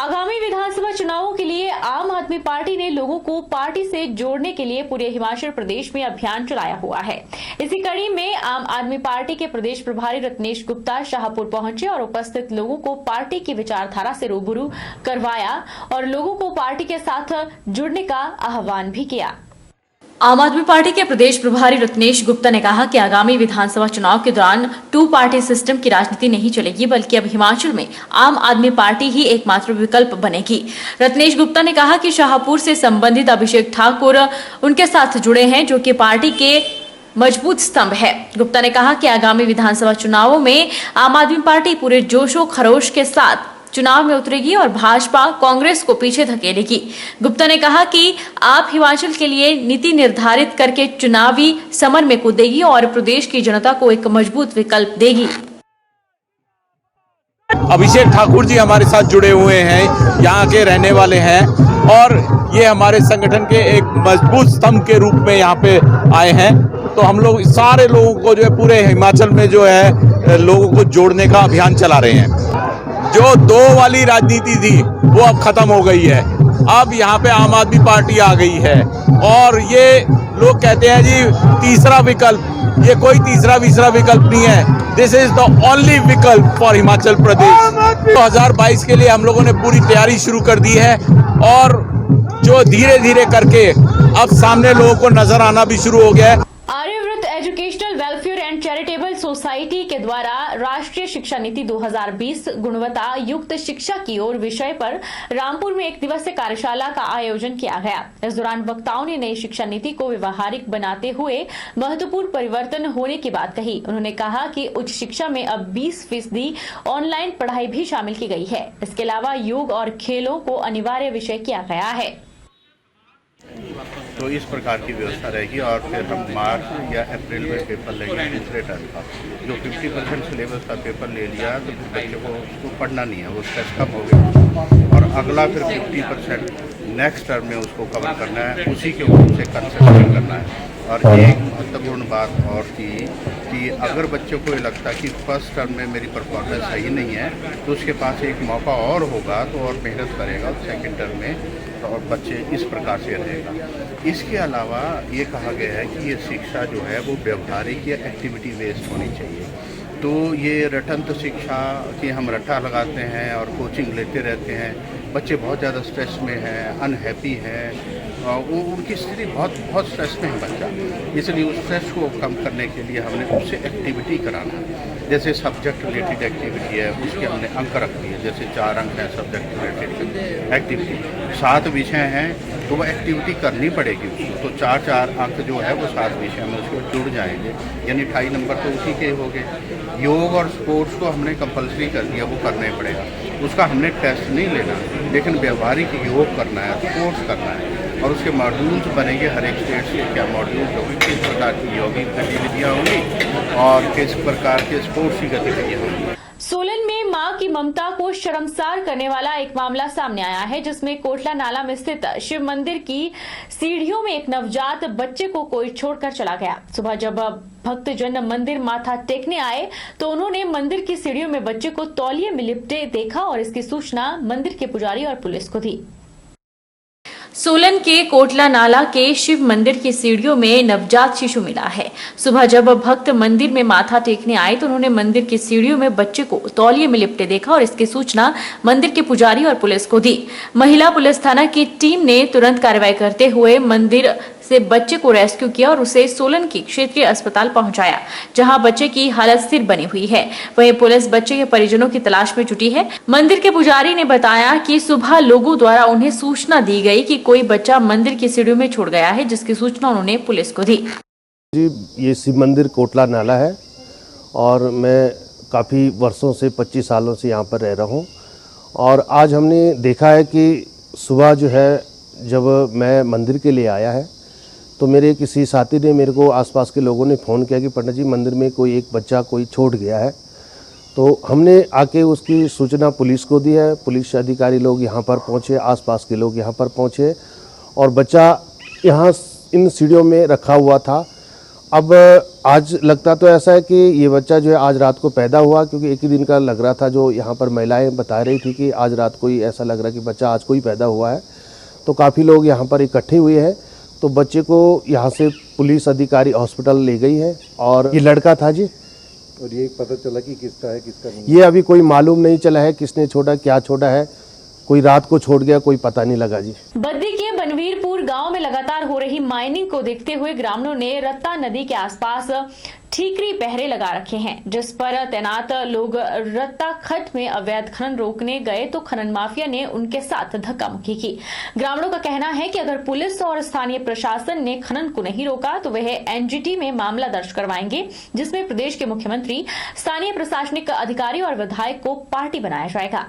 आगामी विधानसभा चुनावों के लिए आम आदमी पार्टी ने लोगों को पार्टी से जोड़ने के लिए पूरे हिमाचल प्रदेश में अभियान चलाया हुआ है। इसी कड़ी में आम आदमी पार्टी के प्रदेश प्रभारी रत्नेश गुप्ता शाहपुर पहुंचे और उपस्थित लोगों को पार्टी की विचारधारा से रूबरू करवाया और लोगों को पार्टी के साथ जुड़ने का आह्वान भी किया। आम आदमी पार्टी के प्रदेश प्रभारी रत्नेश गुप्ता ने कहा कि आगामी विधानसभा चुनाव के दौरान 2 पार्टी सिस्टम की राजनीति नहीं चलेगी, बल्कि अब हिमाचल में आम आदमी पार्टी ही एकमात्र विकल्प बनेगी। रत्नेश गुप्ता ने कहा कि शाहपुर से संबंधित अभिषेक ठाकुर उनके साथ जुड़े हैं, जो कि पार्टी के मजबूत स्तंभ है। गुप्ता ने कहा कि आगामी विधानसभा चुनावों में आम आदमी पार्टी पूरे जोशो खरोश के साथ चुनाव में उतरेगी और भाजपा कांग्रेस को पीछे धकेलेगी। गुप्ता ने कहा कि आप हिमाचल के लिए नीति निर्धारित करके चुनावी समर में कूदेगी और प्रदेश की जनता को एक मजबूत विकल्प देगी। अभिषेक ठाकुर जी हमारे साथ जुड़े हुए हैं, यहाँ के रहने वाले हैं और ये हमारे संगठन के एक मजबूत स्तंभ के रूप में यहाँ पे आए हैं। तो हम लोग सारे लोगों को जो है पूरे हिमाचल में जो है लोगों को जोड़ने का अभियान चला रहे हैं। जो 2 वाली राजनीति थी वो अब खत्म हो गई है। अब यहाँ पे आम आदमी पार्टी आ गई है और ये लोग कहते हैं जी तीसरा विकल्प, ये कोई तीसरा विकल्प नहीं है। दिस इज द ओनली विकल्प फॉर हिमाचल प्रदेश। 2022 के लिए हम लोगों ने पूरी तैयारी शुरू कर दी है और जो धीरे धीरे करके अब सामने लोगों को नजर आना भी शुरू हो गया है। Aryavrat educational welfare and charitable society के द्वारा राष्ट्रीय शिक्षा नीति 2020 गुणवत्ता युक्त शिक्षा की ओर विषय पर रामपुर में 1 दिवसीय कार्यशाला का आयोजन किया गया। इस दौरान वक्ताओं ने नई शिक्षा नीति को व्यवहारिक बनाते हुए महत्वपूर्ण परिवर्तन होने की बात कही। उन्होंने कहा कि उच्च शिक्षा में अब 20% ऑनलाइन पढ़ाई भी शामिल की गई है। इसके अलावा योग और खेलों को अनिवार्य विषय किया गया है। तो इस प्रकार की व्यवस्था रहेगी और फिर हम मार्च या अप्रैल में पेपर लेंगे दूसरे टर्म का। जो 50% सिलेबस का पेपर ले लिया तो फिर बच्चों को उसको पढ़ना नहीं है, वो स्ट्रेस कम हो गया और अगला फिर 50% नेक्स्ट टर्म में उसको कवर करना है, उसी के ऊपर से कंसंट्रेट करना है। और एक महत्वपूर्ण बात और थी कि अगर बच्चों को ये लगता कि फर्स्ट टर्म में मेरी परफॉर्मेंस सही नहीं है तो उसके पास एक मौका और होगा तो और मेहनत करेगा सेकेंड टर्म में और बच्चे इस प्रकार से रहेगा। इसके अलावा ये कहा गया है कि ये शिक्षा जो है वो व्यवहारिक या एक्टिविटी बेस्ड होनी चाहिए। तो ये रटंत शिक्षा की हम रट्टा लगाते हैं और कोचिंग लेते रहते हैं, बच्चे बहुत ज़्यादा स्ट्रेस में हैं, अनहैप्पी हैं, वो उनकी स्थिति बहुत स्ट्रेस में है बच्चा। इसलिए उस स्ट्रेस को कम करने के लिए हमने उससे एक्टिविटी कराना है। जैसे सब्जेक्ट रिलेटेड एक्टिविटी है उसके हमने अंक रख दिए, जैसे 4 अंक हैं सब्जेक्ट रिलेटेड एक्टिविटी, 7 विषय हैं तो वो एक्टिविटी करनी पड़ेगी उसको। तो 4 अंक जो है वो 7 विषय में उसको जुड़ जाएंगे, यानी 2.5 नंबर तो उसी के हो गए। योग और स्पोर्ट्स को हमने कंपलसरी कर दिया, वो करना ही पड़ेगा। उसका हमने टेस्ट नहीं लेना, लेकिन व्यवहारिक योग करना है, स्पोर्ट्स करना है और उसके मॉड्यूल्स बनेंगे। हर एक स्टेट से क्या मॉड्यूल्स होंगे, किस प्रकार की योगिक गतिविधियाँ होंगी और किस प्रकार के स्पोर्ट्स की गतिविधियाँ होंगी। सोलन में मां की ममता को शर्मसार करने वाला एक मामला सामने आया है, जिसमें कोटला नाला में स्थित शिव मंदिर की सीढ़ियों में एक नवजात बच्चे को कोई छोड़कर चला गया। सुबह जब भक्तजन मंदिर माथा टेकने आए तो उन्होंने मंदिर की सीढ़ियों में बच्चे को तौलिए में लिपटे देखा और इसकी सूचना मंदिर के पुजारी और पुलिस को दी। सोलन के कोटला नाला के शिव मंदिर की सीढ़ियों में नवजात शिशु मिला है। सुबह जब भक्त मंदिर में माथा टेकने आए तो उन्होंने मंदिर की सीढ़ियों में बच्चे को तौलिए में लिपटे देखा और इसकी सूचना मंदिर के पुजारी और पुलिस को दी। महिला पुलिस थाना की टीम ने तुरंत कार्रवाई करते हुए मंदिर से बच्चे को रेस्क्यू किया और उसे सोलन की क्षेत्रीय अस्पताल पहुंचाया, जहां बच्चे की हालत स्थिर बनी हुई है। वहीं पुलिस बच्चे के परिजनों की तलाश में जुटी है। मंदिर के पुजारी ने बताया कि सुबह लोगों द्वारा उन्हें सूचना दी गई कि कोई बच्चा मंदिर की सीढ़ियों में छूट गया है, जिसकी सूचना उन्होंने पुलिस को दी। जी, ये शिव मंदिर कोटला नाला है और मैं काफ़ी वर्षों से 25 सालों से यहाँ पर रह रहा हूँ और आज हमने देखा है कि सुबह जो है जब मैं मंदिर के लिए आया है तो मेरे किसी साथी ने मेरे को आसपास के लोगों ने फ़ोन किया कि पंडित जी मंदिर में कोई एक बच्चा कोई छूट गया है। तो हमने आके उसकी सूचना पुलिस को दी है। पुलिस अधिकारी लोग यहाँ पर पहुँचे, आसपास के लोग यहाँ पर पहुँचे और बच्चा यहाँ इन सीढ़ियों में रखा हुआ था अब आज लगता तो ऐसा है कि ये बच्चा जो है आज रात को पैदा हुआ, क्योंकि एक ही दिन का लग रहा था। जो यहाँ पर महिलाएं बता रही थी कि आज रात को ही ऐसा लग रहा कि बच्चा आज को ही पैदा हुआ है। तो काफ़ी लोग यहाँ पर इकट्ठे हुए हैं। तो बच्चे को यहाँ से पुलिस अधिकारी हॉस्पिटल ले गई है और ये लड़का था जी। और ये पता चला कि किसका है किसका नहीं? ये अभी कोई मालूम नहीं चला है किसने छोड़ा, क्या छोड़ा है। कोई रात को छोड़ गया, कोई पता नहीं लगा जी। बद्दी के बनवीरपुर गांव में लगातार हो रही माइनिंग को देखते हुए ग्रामीणों ने रत्ता नदी के आसपास ठीकरी पहरे लगा रखे हैं, जिस पर तैनात लोग रत्ता खड्ड में अवैध खनन रोकने गए तो खनन माफिया ने उनके साथ धक्का मुक्की की। ग्रामीणों का कहना है कि अगर पुलिस और स्थानीय प्रशासन ने खनन को नहीं रोका तो वह एनजीटी में मामला दर्ज करवाएंगे, जिसमें प्रदेश के मुख्यमंत्री, स्थानीय प्रशासनिक अधिकारी और विधायक को पार्टी बनाया जाएगा।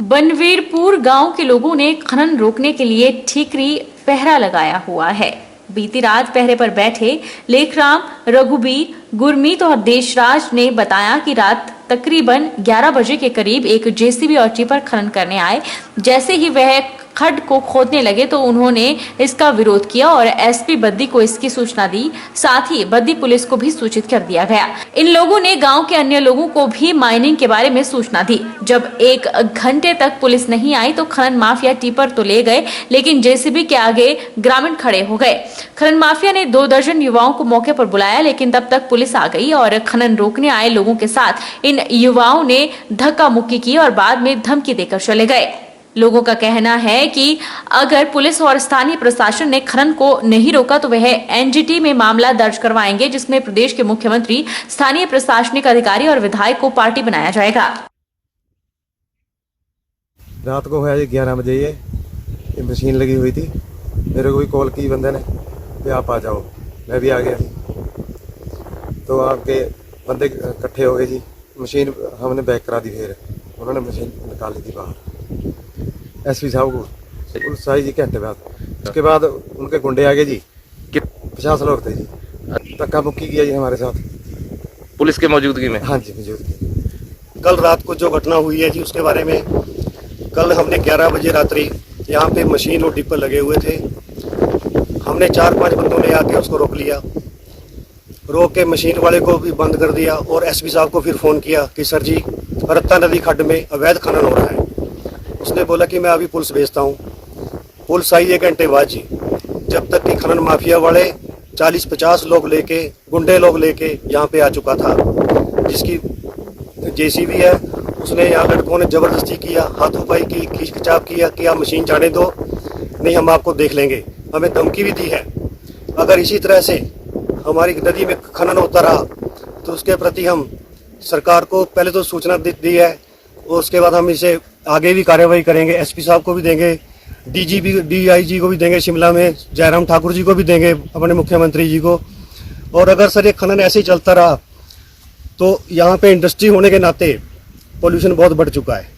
बनवीरपुर गांव के लोगों ने खनन रोकने के लिए ठीकरी पहरा लगाया हुआ है। बीती रात पहरे पर बैठे लेखराम, रघुबीर, गुरमीत और देशराज ने बताया कि रात तकरीबन 11 बजे के करीब एक जेसीबी और टिपर खनन करने आए। जैसे ही वह खड्ड को खोदने लगे तो उन्होंने इसका विरोध किया और एसपी बद्दी को इसकी सूचना दी। साथ ही बद्दी पुलिस को भी सूचित कर दिया गया। इन लोगों ने गांव के अन्य लोगों को भी माइनिंग के बारे में सूचना दी। जब 1 घंटे तक पुलिस नहीं आई तो खनन माफिया टिपर तो ले गए, लेकिन जेसीबी के आगे ग्रामीण खड़े हो गए। खनन माफिया ने 2 दर्जन युवाओं को मौके पर बुलाया, लेकिन तब तक पुलिस आ गई और खनन रोकने आए लोगों के साथ इन युवाओं ने धक्का मुक्की की और बाद में धमकी देकर चले गए। लोगों का कहना है कि अगर पुलिस और स्थानीय प्रशासन ने खनन को नहीं रोका तो वह एनजीटी में मामला दर्ज करवाएंगे, जिसमें प्रदेश के मुख्यमंत्री, स्थानीय प्रशासनिक अधिकारी और विधायक को पार्टी बनाया जाएगा। रात को है 11 बजे ये मशीन लगी हुई थी। मेरे को भी कॉल की बंदे ने कि आप आ जाओ, मैं भी आ गया। तो आपके बंदे इकट्ठे हो गए जी। मशीन हमने बैक करा दी, फिर उन्होंने मशीन निकाल ली थी बाहर। एसपी साहब को पुलिस आई जी घंटे बाद। उसके बाद उनके गुंडे आ गए जी, 50 लोग थे जी। धक्का मुक्की किया जी हमारे साथ पुलिस के मौजूदगी में। हाँ जी, मौजूदगी। कल रात को जो घटना हुई है जी उसके बारे में, कल हमने 11 बजे रात्रि यहाँ पे मशीन और डिपर लगे हुए थे। हमने 4-5 बंदों ने आके उसको रोक लिया। रोक के मशीन वाले को भी बंद कर दिया और एसपी साहब को फिर फ़ोन किया कि सर जी रत्ता नदी खड्ड में अवैध खनन हो रहा है। उसने बोला कि मैं अभी पुलिस भेजता हूँ। पुलिस आई 1 घंटे बाद जी। जब तक कि खनन माफिया वाले 40-50 लोग लेके, गुंडे लोग लेके यहाँ पे आ चुका था। जिसकी जेसीबी है उसने यहाँ लड़कों ने ज़बरदस्ती किया, हाथोपाई की, खींच-खिंचाव किया कि आप मशीन जाने दो, नहीं हम आपको देख लेंगे। हमें धमकी भी दी है, अगर इसी तरह से हमारी नदी में खनन होता रहा तो उसके प्रति हम सरकार को पहले तो सूचना दी है और उसके बाद हम इसे आगे भी कार्रवाई करेंगे। एसपी साहब को भी देंगे, डीआईजी को भी देंगे, शिमला में जयराम ठाकुर जी को भी देंगे, अपने मुख्यमंत्री जी को। और अगर सर ये खनन ऐसे ही चलता रहा तो यहाँ पे इंडस्ट्री होने के नाते पोल्यूशन बहुत बढ़ चुका है।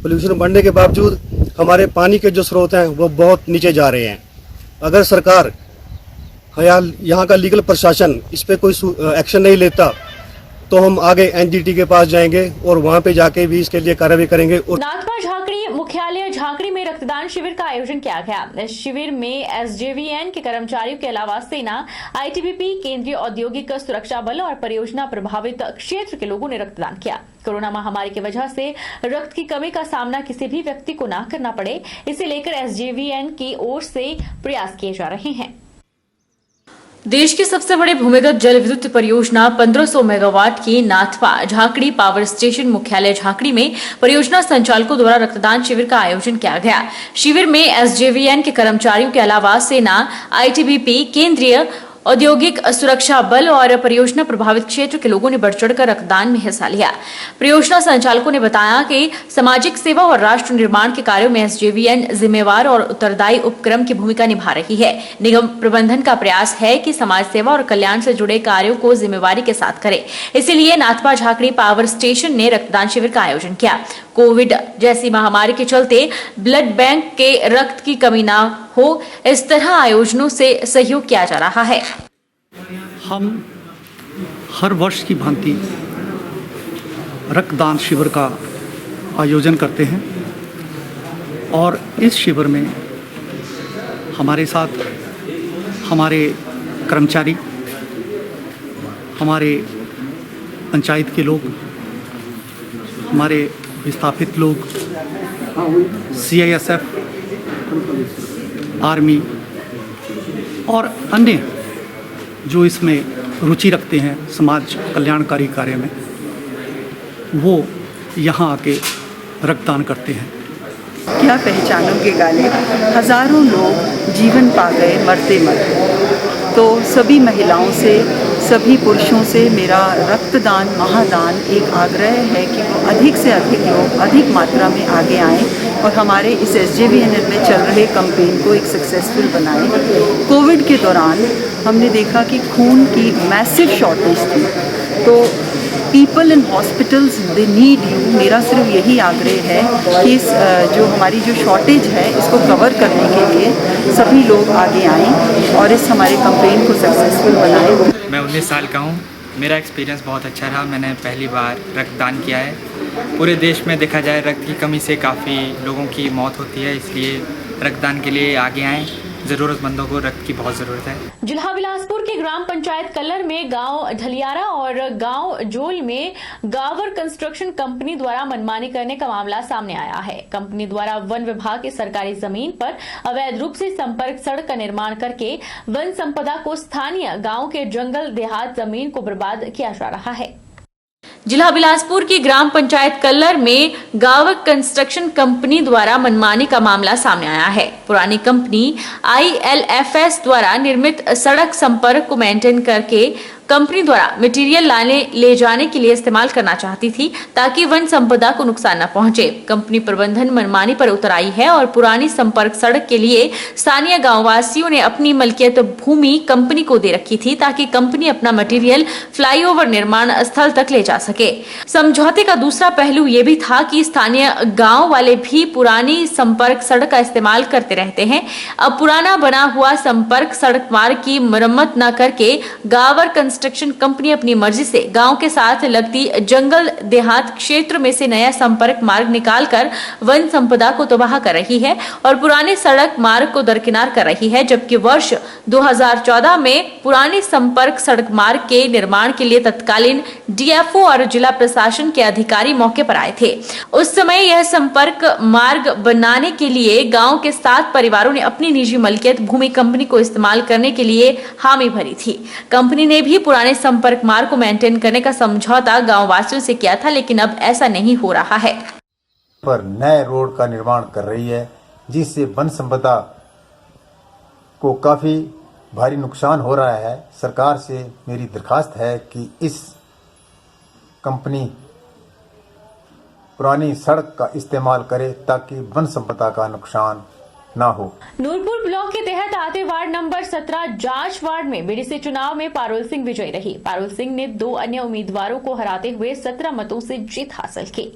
पोल्यूशन बढ़ने के बावजूद हमारे पानी के जो स्रोत हैं वो बहुत नीचे जा रहे हैं। अगर सरकार या यहाँ का लीगल प्रशासन इस पर कोई एक्शन नहीं लेता तो हम आगे एनजीटी के पास जाएंगे और वहाँ पे जाके भी इसके लिए कार्रवाई करेंगे। और नाथपा झाकड़ी मुख्यालय झाकड़ी में रक्तदान शिविर का आयोजन किया गया। इस शिविर में एसजेवीएन के कर्मचारियों के अलावा सेना, आईटीबीपी, केंद्रीय औद्योगिक सुरक्षा बल और परियोजना प्रभावित क्षेत्र के लोगों ने रक्तदान किया। कोरोना महामारी की वजह से रक्त की कमी का सामना किसी भी व्यक्ति को न करना पड़े, इसे लेकर एसजेवीएन की ओर से प्रयास किए जा रहे हैं। देश की सबसे बड़ी भूमिगत जल विद्युत परियोजना 1500 मेगावाट की नाथपा झाकड़ी पावर स्टेशन मुख्यालय झाकड़ी में परियोजना संचालकों द्वारा रक्तदान शिविर का आयोजन किया गया। शिविर में एसजेवीएन के कर्मचारियों के अलावा सेना, आईटीबीपी, केंद्रीय औद्योगिक सुरक्षा बल और परियोजना प्रभावित क्षेत्र के लोगों ने बढ़ चढ़कर रक्तदान में हिस्सा लिया। परियोजना संचालकों ने बताया कि सामाजिक सेवा और राष्ट्र निर्माण के कार्यों में एसजेवीएन जिम्मेवार और उत्तरदायी उपक्रम की भूमिका निभा रही है। निगम प्रबंधन का प्रयास है कि समाज सेवा और कल्याण से जुड़े कार्यों को जिम्मेवारी के साथ करे। इसीलिए नाथपा झाकड़ी पावर स्टेशन ने रक्तदान शिविर का आयोजन किया। कोविड जैसी महामारी के चलते ब्लड बैंक के रक्त की कमी न हो, इस तरह आयोजनों से सहयोग किया जा रहा है। हम हर वर्ष की भांति रक्तदान शिविर का आयोजन करते हैं और इस शिविर में हमारे साथ हमारे कर्मचारी हमारे पंचायत के लोग, हमारे विस्थापित लोग, CISF, आर्मी और अन्य जो इसमें रुचि रखते हैं समाज कल्याणकारी कार्य में, वो यहाँ आके रक्तदान करते हैं। क्या पहचानोगे गालिब, हज़ारों लोग जीवन पा गए मरते मरते। तो सभी महिलाओं से, सभी पुरुषों से मेरा रक्तदान महादान एक आग्रह है कि वो अधिक से अधिक लोग अधिक मात्रा में आगे आएँ और हमारे इस SJVN में चल रहे कैंपेन को एक सक्सेसफुल बनाएं। कोविड के दौरान हमने देखा कि खून की मैसिव शॉर्टेज थी, तो people in hospitals they need you. मेरा सिर्फ यही आग्रह है कि इस जो हमारी जो शॉर्टेज है इसको कवर करने के लिए सभी लोग आगे आएं और इस हमारे कैंपेन को सक्सेसफुल बनाएं। मैं 19 साल का हूँ। मेरा एक्सपीरियंस बहुत अच्छा रहा। मैंने पहली बार रक्तदान किया है। पूरे देश में देखा जाए रक्त की कमी से काफ़ी लोगों की मौत होती है, इसलिए रक्तदान के लिए आगे आएँ। ज़रूरतमंदों को रक्त की बहुत ज़रूरत है। जिला बिलासपुर के ग्राम पंचायत कल्लर में गांव ढलियारा और गांव जोल में गावर कंस्ट्रक्शन कंपनी द्वारा मनमानी करने का मामला सामने आया है। कंपनी द्वारा वन विभाग की सरकारी जमीन पर अवैध रूप से संपर्क सड़क का निर्माण करके वन संपदा को स्थानीय गांव के जंगल देहात जमीन को बर्बाद किया जा रहा है। जिला बिलासपुर की ग्राम पंचायत कल्लर में गावक कंस्ट्रक्शन कंपनी द्वारा मनमानी का मामला सामने आया है। पुरानी कंपनी ILFS द्वारा निर्मित सड़क संपर्क को मेंटेन करके कंपनी द्वारा मटेरियल ले जाने के लिए इस्तेमाल करना चाहती थी ताकि वन संपदा को नुकसान न पहुंचे। कंपनी प्रबंधन मनमानी पर उतर आई है और पुरानी संपर्क सड़क के लिए स्थानीय गांववासियों ने अपनी मलकियत भूमि कंपनी को दे रखी थी ताकि कंपनी अपना मटेरियल फ्लाईओवर निर्माण स्थल तक ले जा सके। समझौते का दूसरा पहलू ये भी था कि स्थानीय गांव वाले भी पुरानी संपर्क सड़क का इस्तेमाल करते रहते हैं। अब पुराना बना हुआ संपर्क सड़क मार्ग की मरम्मत न करके गावर कंस्ट्रक्शन कंपनी अपनी मर्जी से गांव के साथ लगती जंगल देहात क्षेत्र में से नया संपर्क मार्ग निकालकर वन संपदा को तबाह कर रही है और पुराने सड़क मार्ग को दरकिनार कर रही है। जबकि वर्ष 2014 में पुराने संपर्क सड़क मार्ग के निर्माण के लिए तत्कालीन DFO और जिला प्रशासन के अधिकारी मौके पर आए थे। उस समय यह संपर्क मार्ग बनाने के लिए गांव के 7 परिवारों ने अपनी निजी मलकियत भूमि कंपनी को इस्तेमाल करने के लिए हामी भरी थी। कंपनी ने भी पुराने संपर्क मार्ग को मेंटेन करने का समझौता गांव वासियों से किया था, लेकिन अब ऐसा नहीं हो रहा है। पर नए रोड का निर्माण कर रही है, जिससे वन संपदा को काफी भारी नुकसान हो रहा है। सरकार से मेरी दरखास्त है कि इस कंपनी पुरानी सड़क का इस्तेमाल करे ताकि वन संपदा का नुकसान ना हो। नूरपुर ब्लॉक के तहत आते वार्ड नंबर 17 जांच वार्ड में BDC चुनाव में पारुल सिंह विजयी रही। पारुल सिंह ने 2 अन्य उम्मीदवारों को हराते हुए 17 मतों से जीत हासिल की।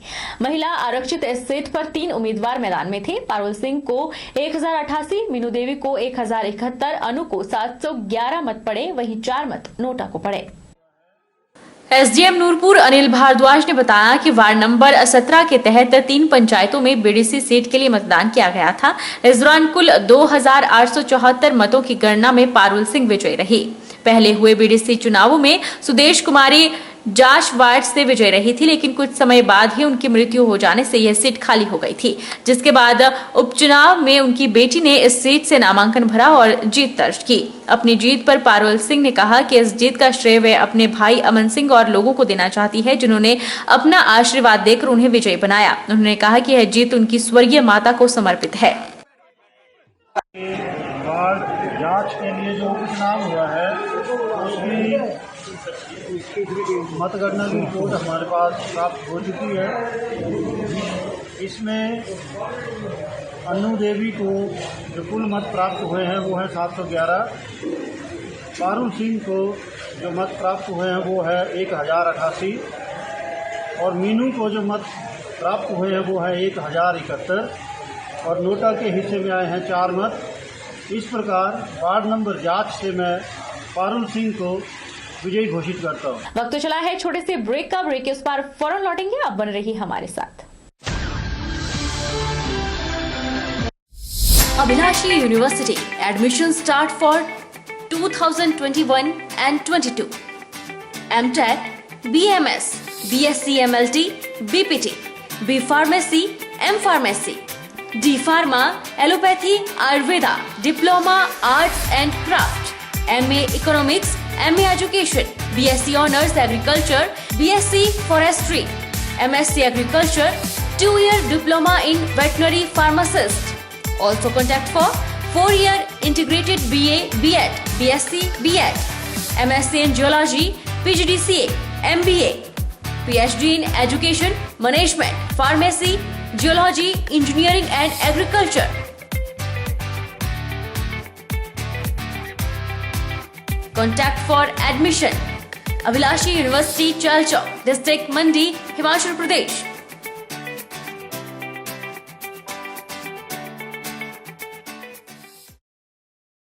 महिला आरक्षित इस सीट पर 3 उम्मीदवार मैदान में थे। पारुल सिंह को 1088, मीनू देवी को 1071, अनु को 711 मत पड़े, वहीं 4 मत नोटा को पड़े। SDM नूरपुर अनिल भारद्वाज ने बताया कि वार्ड नंबर 17 के तहत 3 पंचायतों में BDC सीट के लिए मतदान किया गया था। इस दौरान कुल 2874 मतों की गणना में पारुल सिंह विजयी रही। पहले हुए BDC चुनावों में सुदेश कुमारी जांच वार्ड से विजय रही थी, लेकिन कुछ समय बाद ही उनकी मृत्यु हो जाने से यह सीट खाली हो गई थी, जिसके बाद उपचुनाव में उनकी बेटी ने इस सीट से नामांकन भरा और जीत दर्ज की। अपनी जीत पर पारुल सिंह ने कहा कि इस जीत का श्रेय वे अपने भाई अमन सिंह और लोगों को देना चाहती है, जिन्होंने अपना आशीर्वाद देकर उन्हें विजयी बनाया। उन्होंने कहा कि यह जीत उनकी स्वर्गीय माता को समर्पित है। वार्ड जांच के लिए जो उपचुनाव हुआ है उसकी मतगणना की रिपोर्ट हमारे पास प्राप्त हो चुकी है। इसमें अनु देवी को जो कुल मत प्राप्त हुए हैं वो है 711। पारुल सिंह को जो मत प्राप्त हुए हैं वो है 1088 और मीनू को जो मत प्राप्त हुए हैं वो है 1071 और नोटा के हिस्से में आए हैं 4 मत। इस प्रकार वार्ड नंबर जांच से मैं पारुल सिंह को विजयी घोषित करता हूँ। वक्त तो चला है छोटे से ब्रेक का। ब्रेक के उस पार फौरन लौटेंगे, आप बन रही हमारे साथ। Abhilashi university admission start for 2021 and 22. M.Tech, BMS, BSc MLT, BPT, B Pharmacy, M Pharmacy, D Pharma, Allopathy, Ayurveda, Diploma, Arts and Craft, MA Economics, MA Education, BSc Honours Agriculture, BSc Forestry, MSc Agriculture, 2-year Diploma in Veterinary Pharmacist. Also contact for 4-year Integrated BA, BEd, BSc, BEd, MSc in Geology, PGDCA, MBA, PhD in Education, Management, Pharmacy, Geology, Engineering and Agriculture. Contact for admission. Abhilashi University, Chalchok, District Mandi, Himachal Pradesh.